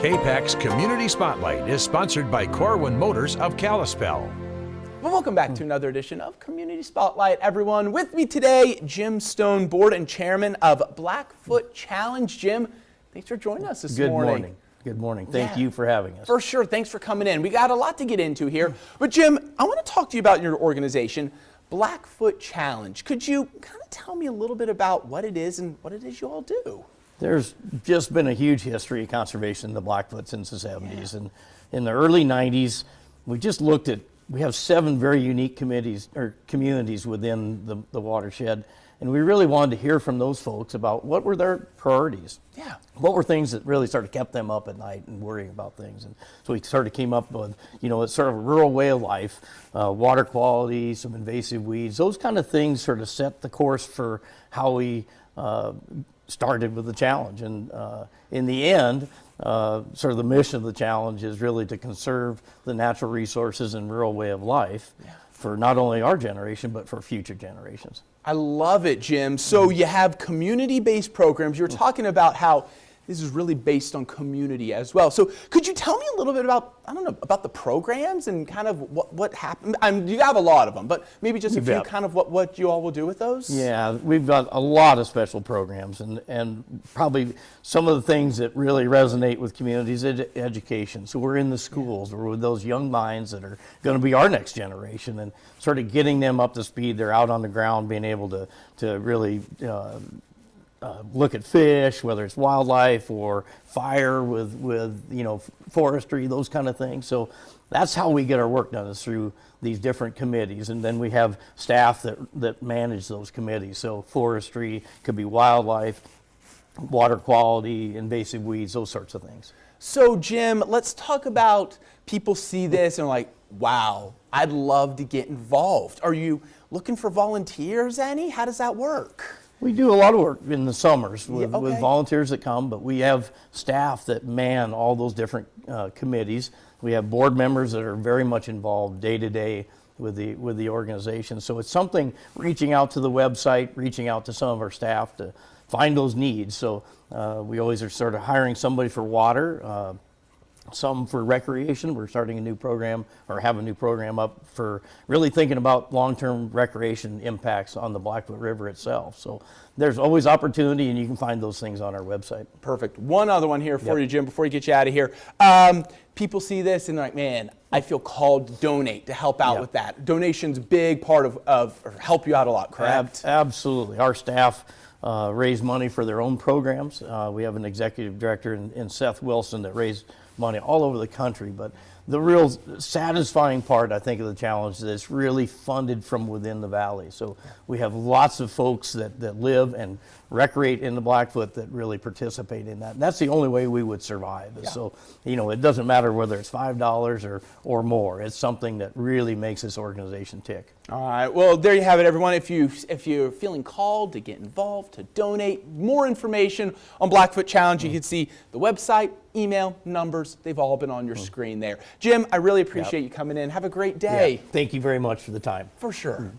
KPAX Community Spotlight is sponsored by Corwin Motors of Kalispell. Well, welcome back to another edition of Community Spotlight, everyone. With me today, Jim Stone, Board and Chairman of Blackfoot Challenge. Jim, thanks for joining us this morning. Good morning. Good morning. Thank you for having us. For sure. Thanks for coming in. We got a lot to get into here. But Jim, I want to talk to you about your organization, Blackfoot Challenge. Could you kind of tell me a little bit about what it is and what it is you all do? There's just been a huge history of conservation in the Blackfoot since the 70s. And in the early 90s, we just looked at, we have 7 very unique committees or communities within the watershed. And we really wanted to hear from those folks about what were their priorities. Yeah. What were things that really sort of kept them up at night and worrying about things. And so we sort of came up with, it's sort of a rural way of life, water quality, some invasive weeds, those kind of things sort of set the course for how we started with the challenge. And in the end, sort of the mission of the challenge is really to conserve the natural resources and rural way of life for not only our generation, but for future generations. I love it, Jim. So you have community-based programs. You were talking about how this is really based on community as well. So could you tell me a little bit about, about the programs and kind of what happened? You have a lot of them, but maybe just a few kind of what you all will do with those? Yeah, we've got a lot of special programs, and probably some of the things that really resonate with communities is education. So we're in the schools, we're with those young minds that are going to be our next generation, and sort of getting them up to speed. They're out on the ground, being able to really look at fish, whether it's wildlife or fire with forestry, those kind of things. So that's how we get our work done, is through these different committees. And then we have staff that manage those committees. So forestry, could be wildlife, water quality, invasive weeds, those sorts of things. So Jim, let's talk about people see this and are like, wow, I'd love to get involved. Are you looking for volunteers, any? How does that work? We do a lot of work in the summers with volunteers that come, but we have staff that man all those different committees. We have board members that are very much involved day to day with the organization. So it's something, reaching out to the website, reaching out to some of our staff to find those needs. So we always are sort of hiring somebody for water, some for recreation. We're starting a new program, or have a new program up for really thinking about long-term recreation impacts on the Blackfoot River itself. So there's always opportunity, and you can find those things on our website. Perfect. One other one here for you, Jim, before you get you out of here. People see this and they're like, man, I feel called to donate, to help out with that. Donation's a big part of or help you out a lot, correct? Absolutely. Our staff raise money for their own programs. We have an executive director in Seth Wilson that raised money all over the country, but the real satisfying part, I think, of the challenge is it's really funded from within the valley. So we have lots of folks that live and recreate in the Blackfoot that really participate in that. And that's the only way we would survive. So, it doesn't matter whether it's $5 or more. It's something that really makes this organization tick. All right. Well, there you have it, everyone. If you're feeling called to get involved, to donate, more information on Blackfoot Challenge, you can see the website, email, numbers. They've all been on your screen there. Jim, I really appreciate you coming in. Have a great day. Thank you very much for the time. For sure.